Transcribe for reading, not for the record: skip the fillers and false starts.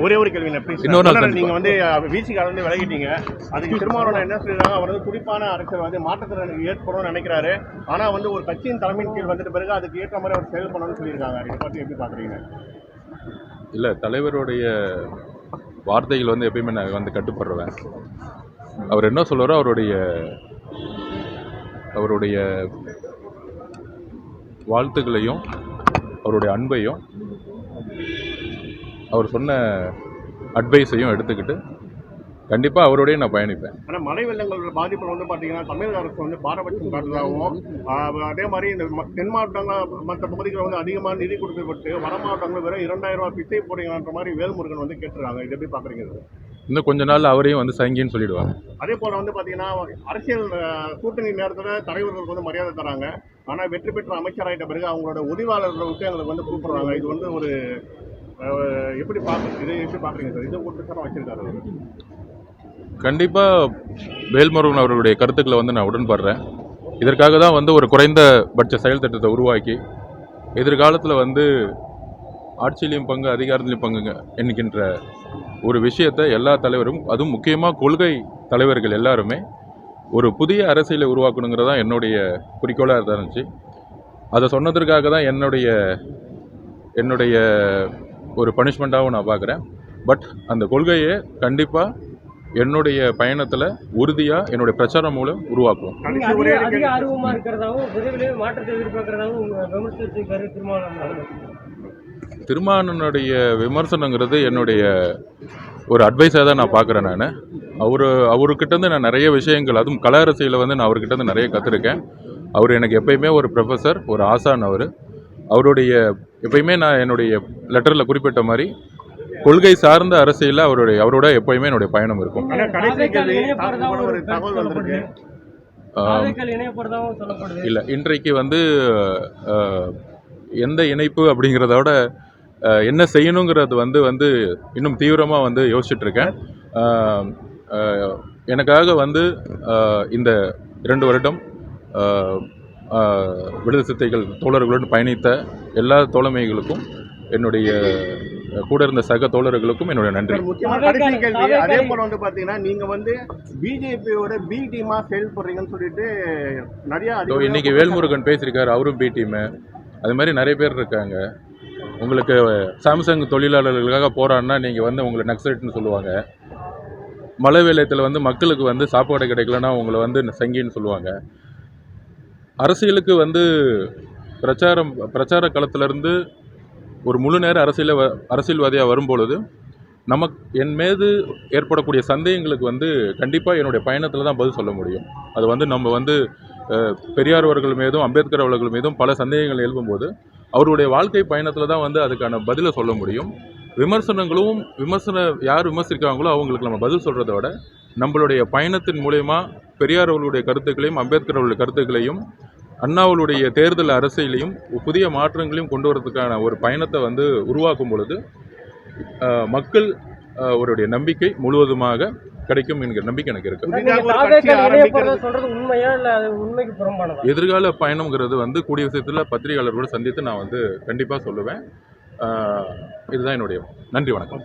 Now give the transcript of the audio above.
ஒரே ஒரு கேள்வி நீங்க வந்து விசிகால இருந்து விலகிட்டீங்க. அதுக்கு திருமாவளவன் என்ன சொல்றாங்க, அவர் வந்து துடிப்பான அரசியல் வந்து மாற்றத்திறனுக்கு ஏற்படும் நினைக்கிறாரு. ஆனா வந்து ஒரு கட்சியின் தலைமையின் கீழ் வந்துட்டு பிறகு அதுக்கு ஏற்ற மாதிரி அவர் செயல்படணும்னு சொல்லியிருக்காங்க. இதை பத்தி எப்படி பாக்குறீங்க? இல்ல, தலைவருடைய வார்த்தைகள் வந்து எப்பயுமே நான் வந்து கட்டுப்படுறேன். அவர் என்ன சொல்றாரோ அவருடைய வாழ்த்துக்களையும் அவருடைய அன்பையும் அவர் சொன்ன அட்வைஸையும் எடுத்துக்கிட்டு கண்டிப்பாக அவரோடய நான் பயணிப்பேன். ஆனால் மழை வெள்ளங்களோட பாதிப்பில் வந்து பார்த்தீங்கன்னா தமிழக அரசு வந்து பாரபட்சம் காட்டுறதாகவும், அதே மாதிரி இந்த தென் மாவட்டங்கள் மற்ற பகுதிகளில் வந்து அதிகமாக நிதி கொடுக்கப்பட்டு வட மாவட்டங்கள் வெறும் 2000 ரூபாய் பிச்சை போடுங்கன்ற மாதிரி வேல்முருகன் வந்து கேட்டுருக்காங்க. இதை எப்படி பார்க்குறீங்க? இன்னும் கொஞ்ச நாள் அவரையும் வந்து சங்கின்னு சொல்லிடுவாங்க. அதே போல் வந்து பார்த்தீங்கன்னா அரசியல் கூட்டணி நேரத்தில் தலைவர்களுக்கு வந்து மரியாதை தராங்க. ஆனால் வெற்றி பெற்ற அமைச்சராகிட்ட பிறகு அவங்களோட உதவியாளர்களை விட்டு எங்களுக்கு வந்து கூப்பிடுறாங்க. இது வந்து ஒரு எப்படி பார்க்குறீங்க சார்? இது ஒரு வச்சிருக்காரு. கண்டிப்பாக வேல்முருகன் அவர்களுடைய கருத்துக்களை வந்து நான் உடன்படுறேன். இதற்காக தான் வந்து ஒரு குறைந்தபட்ச செயல் திட்டத்தை உருவாக்கி எதிர்காலத்தில் வந்து ஆட்சியிலையும் பங்கு அதிகாரத்திலையும் பங்குங்க என்கின்ற ஒரு விஷயத்தை எல்லா தலைவரும், அதுவும் முக்கியமாக கொள்கை தலைவர்கள் எல்லாருமே ஒரு புதிய அரசியலை உருவாக்கணுங்கிறதான் என்னுடைய குறிக்கோளாக இருந்துச்சு. அதை சொன்னதற்காக தான் என்னுடைய ஒரு பனிஷ்மெண்ட்டாகவும் நான் பார்க்குறேன். பட் அந்த கொள்கையை கண்டிப்பாக என்னுடைய பயணத்தில் உறுதியாக என்னுடைய பிரச்சாரம் மூலம் உருவாக்குவோம். திருமாவளவனுடைய விமர்சனங்கிறது என்னுடைய ஒரு அட்வைஸாக தான் நான் பார்க்குறேன். அவர்கிட்டருந்து நான் நிறைய விஷயங்கள், அதுவும் கல அரசியலை வந்து நான் அவர்கிட்டருந்து நிறைய கற்றுருக்கேன். அவர் எனக்கு எப்பயுமே ஒரு ப்ரொஃபஸர், ஒரு ஆசான். அவருடைய எப்பயுமே நான் என்னுடைய லெட்டரில் குறிப்பிட்ட மாதிரி கொள்கை சார்ந்த அரசியலில் அவரோட எப்பயுமே என்னுடைய பயணம் இருக்கும். இல்லை, இன்றைக்கு வந்து எந்த இணைப்பு அப்படிங்கிறதோட என்ன செய்யணுங்கிறது வந்து இன்னும் தீவிரமாக வந்து யோசிச்சுட்ருக்கேன். எனக்காக வந்து இந்த 2 வருடம் விடுதலை சிறுத்தைகள் தோழர்களுடன் பயணித்த எல்லா தோழமைகளுக்கும், என்னுடைய கூட இருந்த சக தோழர்களுக்கும் என்னுடைய நன்றி. அதே போல வந்து பாத்தீங்கன்னா நீங்க வந்து பிஜேபியோட பி டீமா செயல்படுறீங்கன்னு சொல்லிட்டு நிறைய இன்னைக்கு வேல்முருகன் பேசியிருக்காரு, அவரும் பி டீமு. அது மாதிரி நிறைய பேர் இருக்காங்க. உங்களுக்கு சாம்சங் தொழிலாளர்களுக்காக போராடினா நீங்கள் வந்து உங்களை நக்சலைட்னு சொல்லுவாங்க. மழை வெள்ளத்தில் வந்து மக்களுக்கு வந்து சாப்பாடு கிடைக்கலன்னா உங்களை வந்து சங்கின்னு சொல்லுவாங்க. அரசியலுக்கு வந்து பிரச்சார களத்திலிருந்து ஒரு முழு நேர அரசியல்வாதியாக வரும்பொழுது என் மீது ஏற்படக்கூடிய சந்தேகங்களுக்கு வந்து கண்டிப்பாக என்னுடைய பயணத்தில் தான் பதில் சொல்ல முடியும். அது வந்து நம்ம வந்து பெரியார் அவர்கள் மீதும் அம்பேத்கர் அவர்கள் மீதும் பல சந்தேகங்கள் எழுப்பும்போது அவருடைய வாழ்க்கை பயணத்தில் தான் வந்து அதுக்கான பதிலை சொல்ல முடியும். யார் விமர்சிக்காங்களோ அவங்களுக்கு நம்ம பதில் சொல்கிறத விட நம்மளுடைய பயணத்தின் மூலயமா பெரியார் அவர்களுடைய கருத்துக்களையும் அம்பேத்கர் அவர்களுடைய கருத்துக்களையும் அண்ணாவுடைய தேர்தல் அரசியலையும் புதிய மாற்றங்களையும் கொண்டு வரதுக்கான ஒரு பயணத்தை வந்து உருவாக்கும் பொழுது மக்கள் அவருடைய நம்பிக்கை முழுவதுமாக கிடைக்கும் என்கிற நம்பிக்கை எனக்கு இருக்கு. எதிர்கால பயணம்ங்கிறது வந்து கூடிய விஷயத்தில் பத்திரிகையாளர்களோடு சந்தித்து நான் வந்து கண்டிப்பாக சொல்லுவேன். இதுதான் என்னுடைய நன்றி. வணக்கம்.